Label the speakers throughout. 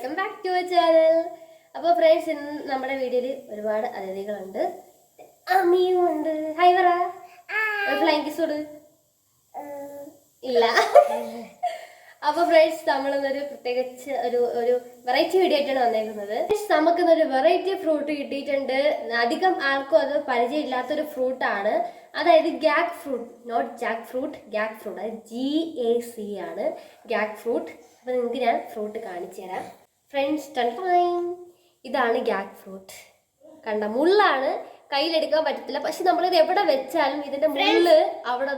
Speaker 1: Welcome back to our channel. അപ്പോൾ friends, ഇന്ന് നമ്മുടെ വീഡിയോയിൽ ഒരുപാട് അതിഥികളുണ്ട്. അമ്മിയും ഉണ്ട്. ഹൈ പറ. ഫ്ലൈങ് കിസോട് ഇല്ല. അപ്പോൾ ഫ്രണ്ട്സ്, നമ്മളിന്നൊരു പ്രത്യേകിച്ച് ഒരു വെറൈറ്റി വീഡിയോ ആയിട്ടാണ് വന്നേക്കുന്നത്. നമുക്കിന്നൊരു വെറൈറ്റി ഫ്രൂട്ട് കിട്ടിയിട്ടുണ്ട്. അധികം ആർക്കും അത് പരിചയമില്ലാത്തൊരു ഫ്രൂട്ടാണ്. അതായത് gac fruit, not jackfruit, gac fruit. അത് GAC ആണ്, ഗാക് ഫ്രൂട്ട്. അപ്പോൾ നിങ്ങൾക്ക് ഞാൻ ഫ്രൂട്ട് കാണിച്ചു തരാം ഫ്രണ്ട്സ്. ഇതാണ് ഗാക് ഫ്രൂട്ട്. കണ്ട, മുള്ളാണ്, കയ്യിലെടുക്കാൻ പറ്റത്തില്ല. പക്ഷെ നമ്മളിത് എവിടെ വെച്ചാലും ഇതിന്റെ മുള്ള് അവിടെ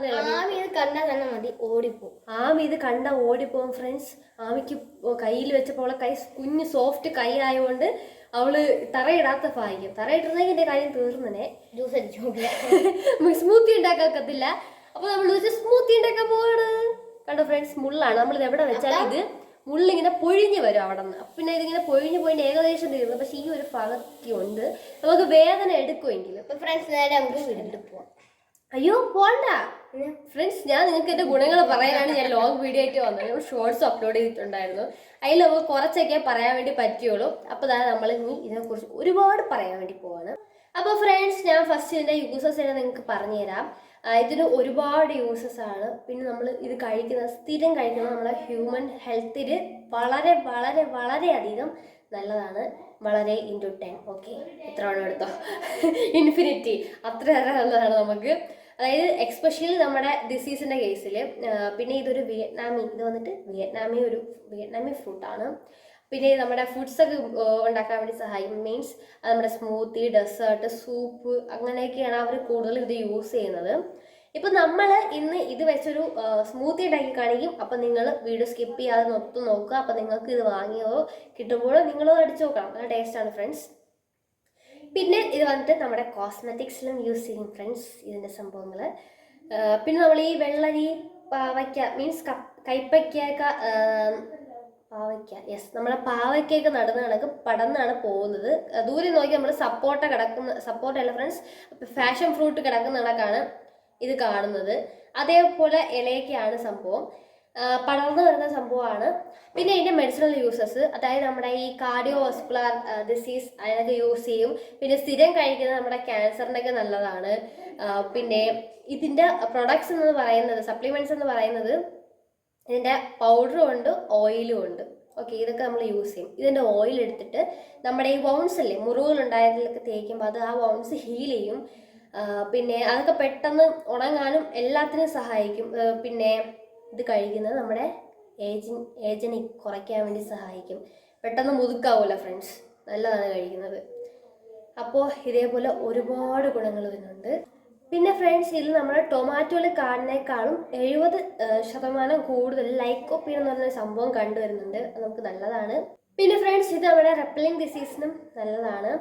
Speaker 2: കണ്ടാൽ തന്നെ മതി, ഓടിപ്പോവും.
Speaker 1: ആമി ഇത് കണ്ട ഓടിപ്പോവും ഫ്രണ്ട്സ്. ആമിക്ക് കയ്യിൽ വെച്ചപ്പോൾ കൈ കുഞ്ഞ് സോഫ്റ്റ് കൈ ആയതുകൊണ്ട് അവള് തറയിടാത്ത ഭാഗ്യം. തറയിട്ടിരുന്നെങ്കിൽ എന്റെ കാര്യം തീർന്നനെ.
Speaker 2: Juice അടിച്ചോണ്ടില്ല,
Speaker 1: smoothie ഉണ്ടാക്കാക്കത്തില്ല. അപ്പൊ നമ്മൾ സ്മൂത്തി ഉണ്ടാക്കാൻ പോവാണ്. കണ്ടോ ഫ്രണ്ട്സ്, മുള്ളാണ്. നമ്മളിത് എവിടെ വെച്ചാലും ഇത് മുള്ളിങ്ങനെ പൊഴിഞ്ഞ് വരും അവിടെ നിന്ന്. പിന്നെ ഇതിങ്ങനെ പൊഴിഞ്ഞ് പോയിട്ട് ഏകദേശം തീർന്നു. പക്ഷെ ഈ ഒരു ഭാഗത്തുണ്ട് നമുക്ക് വേദന എടുക്കുമെങ്കിലും.
Speaker 2: അപ്പൊ ഫ്രണ്ട്സ്, നേരെ നമുക്ക് വീട്ടിൽ പോവാം.
Speaker 1: അയ്യോ പോണ്ട ഫ്രണ്ട്സ്, ഞാൻ നിങ്ങൾക്ക് എൻ്റെ ഗുണങ്ങൾ പറയാനാണ് ഞാൻ ലോങ് വീഡിയോ ആയിട്ട് വന്നത്. ഞാൻ ഷോർട്സ് അപ്ലോഡ് ചെയ്തിട്ടുണ്ടായിരുന്നു. അതിൽ നമുക്ക് കുറച്ചൊക്കെ പറയാൻ വേണ്ടി പറ്റുള്ളൂ. അപ്പോൾ അതായത് നമ്മൾ ഇനി ഇതിനെക്കുറിച്ച് ഒരുപാട് പറയാൻ വേണ്ടി പോവാണ്. അപ്പോൾ ഫ്രണ്ട്സ്, ഞാൻ ഫസ്റ്റ് ഇതിൻ്റെ യൂസസ് നിങ്ങൾക്ക് പറഞ്ഞുതരാം. ഇതിന് ഒരുപാട് യൂസസ് ആണ്. പിന്നെ നമ്മൾ ഇത് കഴിക്കുന്നത്, സ്ഥിരം കഴിക്കുന്നത് നമ്മുടെ ഹ്യൂമൻ ഹെൽത്തിൽ വളരെ വളരെ വളരെയധികം നല്ലതാണ്. വളരെ ഇൻറ്റു 10. ഓക്കെ, എത്ര വേണം എടുത്തോ, ഇൻഫിനിറ്റി. അത്രയേറെ നല്ലതാണ് നമുക്ക്. അതായത് എക്സ്പെഷ്യലി നമ്മുടെ ഡിസീസിൻ്റെ കേസിൽ. പിന്നെ ഇതൊരു വിയറ്റ്നാമി ഫ്രൂട്ടാണ്. പിന്നെ നമ്മുടെ ഫുഡ്സൊക്കെ ഉണ്ടാക്കാൻ വേണ്ടി സഹായിക്കും. മീൻസ് നമ്മുടെ സ്മൂത്തി, ഡെസേർട്ട്, സൂപ്പ് അങ്ങനെയൊക്കെയാണ് അവർ കൂടുതൽ ഇത് യൂസ് ചെയ്യുന്നത്. ഇപ്പം നമ്മൾ ഇന്ന് ഇത് വെച്ചൊരു സ്മൂത്തി ഉണ്ടാക്കി കാണിക്കും. അപ്പം നിങ്ങൾ വീഡിയോ സ്കിപ്പ് ചെയ്യാതെ നോക്കുക. അപ്പം നിങ്ങൾക്ക് ഇത് വാങ്ങിയോ കിട്ടുമ്പോഴോ നിങ്ങളോ അടിച്ചു നോക്കണം. നല്ല ടേസ്റ്റാണ് ഫ്രണ്ട്സ്. പിന്നെ ഇത് വന്നിട്ട് നമ്മുടെ കോസ്മെറ്റിക്സിലും യൂസ് ചെയ്യും ഫ്രണ്ട്സ് ഇതിൻ്റെ സംഭവങ്ങൾ. പിന്നെ നമ്മൾ ഈ വെള്ളരി, പാവയ്ക്ക, മീൻസ് കൈപ്പയ്ക്കൊക്കെ, യെസ്, നമ്മളെ പാവയ്ക്കൊക്കെ നടുന്ന കണക്ക് പടന്നാണ് പോകുന്നത്. ദൂരെ നോക്കി നമ്മൾ സപ്പോർട്ടല്ല ഫ്രണ്ട്സ്, ഫാഷൻ ഫ്രൂട്ട് കിടക്കുന്ന കണക്കാണ് ഇത് കാണുന്നത്. അതേപോലെ ഇലയൊക്കെയാണ് സംഭവം, പടർന്നു വരുന്ന സംഭവമാണ്. പിന്നെ ഇതിൻ്റെ മെഡിസിനൽ യൂസസ്, അതായത് നമ്മുടെ ഈ കാർഡിയോവാസ്കുലർ ഡിസീസ് അതിനൊക്കെ യൂസ് ചെയ്യും. പിന്നെ സ്ഥിരം കഴിക്കുന്നത് നമ്മുടെ ക്യാൻസറിനൊക്കെ നല്ലതാണ്. പിന്നെ ഇതിൻ്റെ പ്രൊഡക്ട്സ് എന്ന് പറയുന്നത്, സപ്ലിമെൻറ്റ്സ് എന്ന് പറയുന്നത്, ഇതിൻ്റെ പൗഡറും ഉണ്ട്, ഓയിലും ഉണ്ട്. ഓക്കെ, ഇതൊക്കെ നമ്മൾ യൂസ് ചെയ്യും. ഇതിൻ്റെ ഓയിൽ എടുത്തിട്ട് നമ്മുടെ ഈ വൗൺസ് അല്ലേ, മുറിവുകളുണ്ടായതിലൊക്കെ തേക്കുമ്പോൾ അത് ആ വൗൺസ് ഹീൽ ചെയ്യും. പിന്നെ അതൊക്കെ പെട്ടെന്ന് ഉണങ്ങാനും എല്ലാത്തിനും സഹായിക്കും. പിന്നെ ഇത് കഴിക്കുന്നത് നമ്മുടെ ഏജിനെ കുറയ്ക്കാൻ വേണ്ടി സഹായിക്കും. പെട്ടെന്ന് മുതുക്കാവൂല ഫ്രണ്ട്സ്, നല്ലതാണ് കഴിക്കുന്നത്. അപ്പോൾ ഇതേപോലെ ഒരുപാട് ഗുണങ്ങൾ വരുന്നുണ്ട്. പിന്നെ ഫ്രണ്ട്സ്, ഇതിൽ നമ്മുടെ ടൊമാറ്റോയിൽ കാണുന്നേക്കാളും 70% കൂടുതൽ ലൈക്കോപ്പീൻ എന്ന് പറഞ്ഞ സംഭവം കണ്ടുവരുന്നുണ്ട്. അത് നമുക്ക് നല്ലതാണ്. പിന്നെ ഫ്രണ്ട്സ്, ഇത് നമ്മുടെ റെപ്പലിംഗ് ഡിസീസിനും നല്ലതാണ്.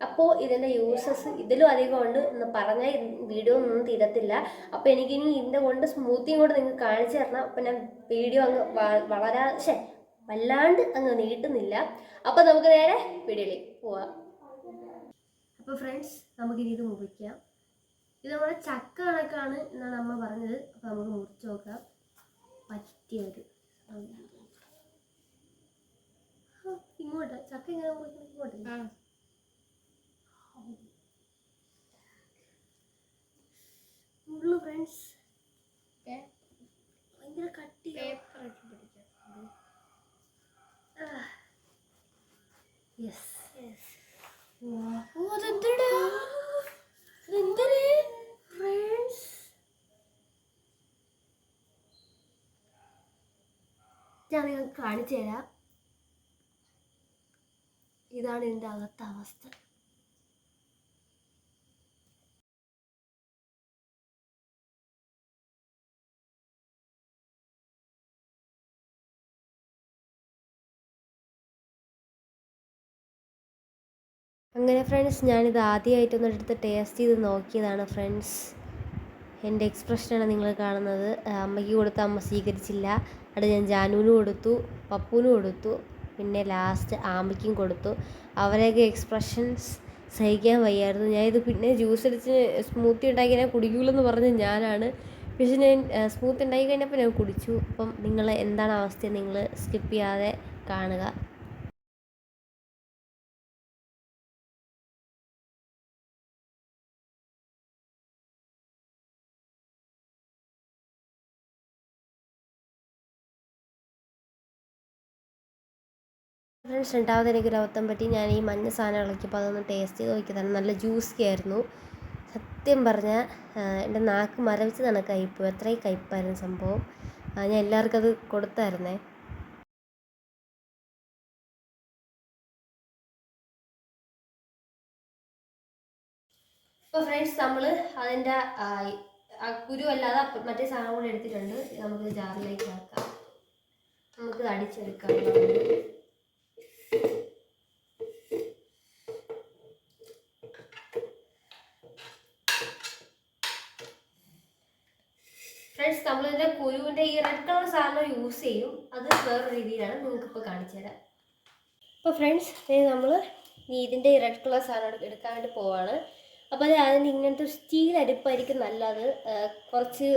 Speaker 1: അപ്പോൾ ഇതിൻ്റെ യൂസസ് ഇതിലും അധികം ഉണ്ട് എന്ന് പറഞ്ഞാൽ വീഡിയോ ഒന്നും തീരത്തില്ല. അപ്പോൾ എനിക്കിനി ഇതിൻ്റെ കൊണ്ട് സ്മൂത്തിയും കൂടെ നിങ്ങൾക്ക് കാണിച്ചു തരണം. അപ്പോൾ ഞാൻ വീഡിയോ അങ്ങ് വല്ലാണ്ട് അങ്ങ് നീട്ടുന്നില്ല. അപ്പോൾ നമുക്ക് നേരെ വീഡിയോയിലേക്ക് പോവാം. അപ്പോൾ ഫ്രണ്ട്സ്, നമുക്കിനി ഇത് മുറിക്കാം. ഇത് നമ്മുടെ ചക്ക കണക്കാണ് എന്നാണ് അമ്മ പറഞ്ഞത്. അപ്പോൾ നമുക്ക് മുറിച്ച് നോക്കാം. പറ്റിയൊരു ഇങ്ങോട്ട് ചക്ക ഇങ്ങനെ ഇങ്ങോട്ട് ഉള്ളു ഫ്രണ്ട്സ്, ഭയങ്കര കട്ടി. ഞാൻ നിങ്ങൾക്ക് കാണിച്ചു തരാം. ഇതാണ് ഇതിൻ്റെ അകത്തെ അവസ്ഥ. അങ്ങനെ ഫ്രണ്ട്സ്, ഞാനിത് ആദ്യമായിട്ടൊന്നും എടുത്ത് ടേസ്റ്റ് ചെയ്ത് നോക്കിയതാണ് ഫ്രണ്ട്സ്. എൻ്റെ എക്സ്പ്രഷനാണ് നിങ്ങൾ കാണുന്നത്. അമ്മയ്ക്ക് കൊടുത്ത് അമ്മ സ്വീകരിച്ചില്ല. അവിടെ ഞാൻ ജാനുവിന് കൊടുത്തു, പപ്പുവിന് കൊടുത്തു, പിന്നെ ലാസ്റ്റ് ആമയ്ക്കും കൊടുത്തു. അവരെയൊക്കെ എക്സ്പ്രഷൻസ് സഹിക്കാൻ വയ്യായിരുന്നു. ഞാനിത് പിന്നെ ജ്യൂസ് അടിച്ച് സ്മൂത്തി ഉണ്ടാക്കി ഞാൻ കുടിക്കൂലെന്ന് പറഞ്ഞ് ഞാനാണ്. പക്ഷെ ഞാൻ സ്മൂത്തി ഉണ്ടാക്കി കഴിഞ്ഞപ്പോൾ ഞാൻ കുടിച്ചു. അപ്പം നിങ്ങൾ എന്താണ് അവസ്ഥ നിങ്ങൾ സ്കിപ്പ് ചെയ്യാതെ കാണുക. ഫ്രണ്ട്സ്, രണ്ടാമത് എനിക്കൊരു അബദ്ധം പറ്റി. ഞാൻ ഈ മഞ്ഞ സാധനം ഇളക്കിയപ്പോൾ അതൊന്ന് ടേസ്റ്റ് ചെയ്ത് നോക്കിയതാണ്. നല്ല ജ്യൂസി ആയിരുന്നു. സത്യം പറഞ്ഞാൽ എൻ്റെ നാക്ക് മരവിച്ച് കണക്കായിപ്പോയി. അത്രയും കയ്പ്പായിരുന്നു സംഭവം. ഞാൻ എല്ലാവർക്കും അത് കൊടുത്തായിരുന്നേ. അപ്പോൾ ഫ്രണ്ട്സ്, നമ്മൾ അതിൻ്റെ കുരു അല്ലാതെ മറ്റേ സാധനം കൂടെ എടുത്തിട്ടുണ്ട്. നമുക്ക് ജാറിലേക്ക് ആക്കാം. നമുക്ക് അടിച്ചെടുക്കാം. ഫ്രണ്ട്സ്, നമ്മളിതിൻ്റെ കുരുവിൻ്റെ ഈ റെഡ് കളർ സാധനം യൂസ് ചെയ്യും. അത് വേറെ രീതിയിലാണ്, നിങ്ങൾക്കിപ്പോൾ കാണിച്ചു തരാം. അപ്പോൾ ഫ്രണ്ട്സ്, നമ്മൾ ഇതിൻ്റെ ഈ റെഡ് കളർ സാധനം എടുക്കാൻ വേണ്ടി പോവാണ്. അപ്പോൾ അതിന് ഇങ്ങനത്തെ സ്റ്റീൽ അരിപ്പായിരിക്കും നല്ലത്. കുറച്ച്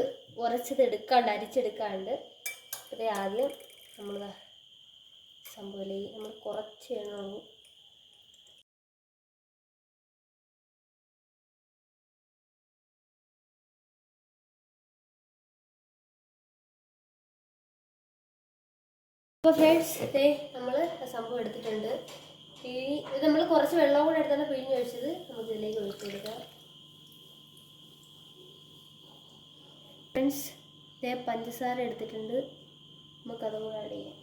Speaker 1: ഉരച്ചത് എടുക്കാണ്ട്, അരിച്ചെടുക്കാണ്ട്. അപ്പോൾ ആദ്യം നമ്മൾ സംഭവം നമ്മൾ കുറച്ച് എണ്ണുള്ളൂ. അപ്പോൾ ഫ്രണ്ട്സ്, നമ്മൾ സംഭവം എടുത്തിട്ടുണ്ട്. ഇത് നമ്മൾ കുറച്ച് വെള്ളം കൂടെ എടുത്താണ് പിഴിഞ്ഞ് ഒഴിച്ചത്. നമുക്ക് ഇതിലേക്ക് ഒഴിച്ചു കൊടുക്കാം. ഫ്രണ്ട്സ്, പഞ്ചസാര എടുത്തിട്ടുണ്ട്. നമുക്കതും കൂടെ ആഡ് ചെയ്യാം.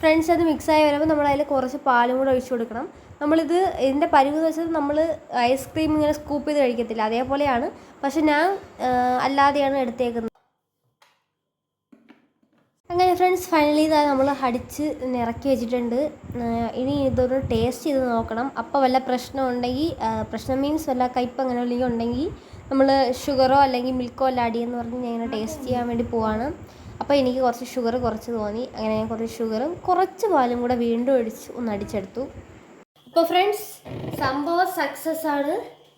Speaker 1: ഫ്രണ്ട്സ്, അത് മിക്സായി വരുമ്പോൾ നമ്മൾ അതിൽ കുറച്ച് പാലും കൂടെ ഒഴിച്ചു കൊടുക്കണം. ഇതിൻ്റെ പരിവ് എന്ന് വെച്ചാൽ നമ്മൾ ഐസ്ക്രീം ഇങ്ങനെ സ്കൂപ്പ് ചെയ്ത് കഴിക്കത്തില്ല, അതേപോലെയാണ്. പക്ഷെ ഞാൻ അല്ലാതെയാണ് എടുത്തേക്കുന്നത്. അങ്ങനെ ഫ്രണ്ട്സ്, ഫൈനലി ഇതാ നമ്മൾ അടിച്ച് ഇറക്കി വെച്ചിട്ടുണ്ട്. ഇനി ഇതൊന്ന് ടേസ്റ്റ് ചെയ്ത് നോക്കണം. അപ്പോൾ വല്ല പ്രശ്നം ഉണ്ടെങ്കിൽ, പ്രശ്നം മീൻസ് വല്ല കയ്പ്പ് അങ്ങനെ വല്ലതും ഉണ്ടെങ്കിൽ നമ്മൾ ഷുഗറോ അല്ലെങ്കിൽ മിൽക്കോ എല്ലാം ആഡ് ചെയ്യുമെന്ന് പറഞ്ഞ് ഞാൻ ഇങ്ങനെ ടേസ്റ്റ് ചെയ്യാൻ വേണ്ടി പോവാണ്. അപ്പോൾ എനിക്ക് കുറച്ച് ഷുഗർ കുറച്ച് തോന്നി. അങ്ങനെ ഞാൻ കുറച്ച് ഷുഗറും കുറച്ച് പാലും കൂടെ വീണ്ടും ഒന്ന് അടിച്ചെടുത്തു. അപ്പോൾ ഫ്രണ്ട്സ്, സംഭവം സക്സസ് ആണ്.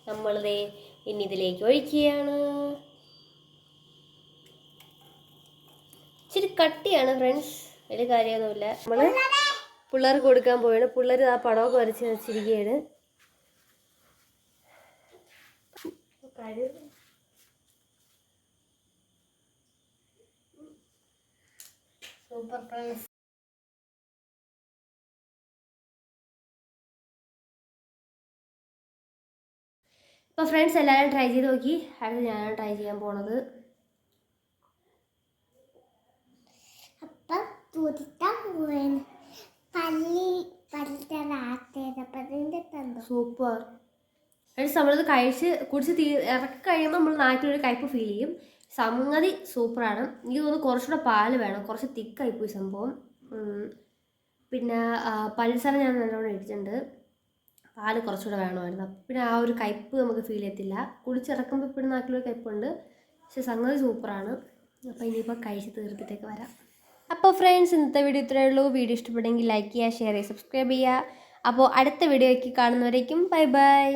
Speaker 1: നമ്മളിതേ ഇനി ഇതിലേക്ക് ഒഴിക്കുകയാണ്. ഇച്ചിരി കട്ടിയാണ് ഫ്രണ്ട്സ്, വലിയ കാര്യമൊന്നുമില്ല. നമ്മൾ പിള്ളേർക്ക് കൊടുക്കാൻ പോയാണ്. പിള്ളേർ ആ പടമൊക്കെ വരച്ച് വെച്ചിരിക്കുകയാണ്. Super friends. അപ്പോൾ ഫ്രണ്ട്സ്, എല്ലാവരും ട്രൈ ചെയ്ത് നോക്കി. അടുത്ത് ഞാനാണ് ട്രൈ ചെയ്യാൻ പോണത്. സൂപ്പർ ഫ്രണ്ട്സ്, നമ്മളിത് കുടിച്ച് ഇറക്കി കഴിയുമ്പോൾ നമ്മൾ നാട്ടിലൊരു കയ്പ്പ് ഫീൽ ചെയ്യും. സംഗതി സൂപ്പറാണ്. എനിക്ക് തോന്നുന്നു കുറച്ചുകൂടെ പാല് വേണം. കുറച്ച് തിക്കായിപ്പോയി സംഭവം. പിന്നെ പഞ്ചസാര ഞാൻ നല്ലോണം ഇട്ടിട്ടുണ്ട്. പാല് കുറച്ചുകൂടെ വേണമായിരുന്നു. പിന്നെ ആ ഒരു കയ്പ്പ് നമുക്ക് ഫീൽ ചെയ്യത്തില്ല. കുടിച്ചിറക്കുമ്പോൾ ഇപ്പോഴും നാട്ടിലൊരു കയ്പ്പുണ്ട്. പക്ഷെ സംഗതി സൂപ്പറാണ്. അപ്പോൾ ഇനിയിപ്പോൾ കഴിച്ച് തീർത്തിട്ടേക്ക് വരാം. അപ്പോൾ ഫ്രണ്ട്സ്, ഇന്നത്തെ വീഡിയോ ഇത്രയേ ഉള്ളൂ. വീഡിയോ ഇഷ്ടപ്പെട്ടെങ്കിൽ ലൈക്ക് ചെയ്യുക, ഷെയർ ചെയ്യുക, സബ്സ്ക്രൈബ് ചെയ്യുക. അപ്പോൾ അടുത്ത വീഡിയോയ്ക്ക് കാണുന്നവരേക്കും ബൈ ബൈ.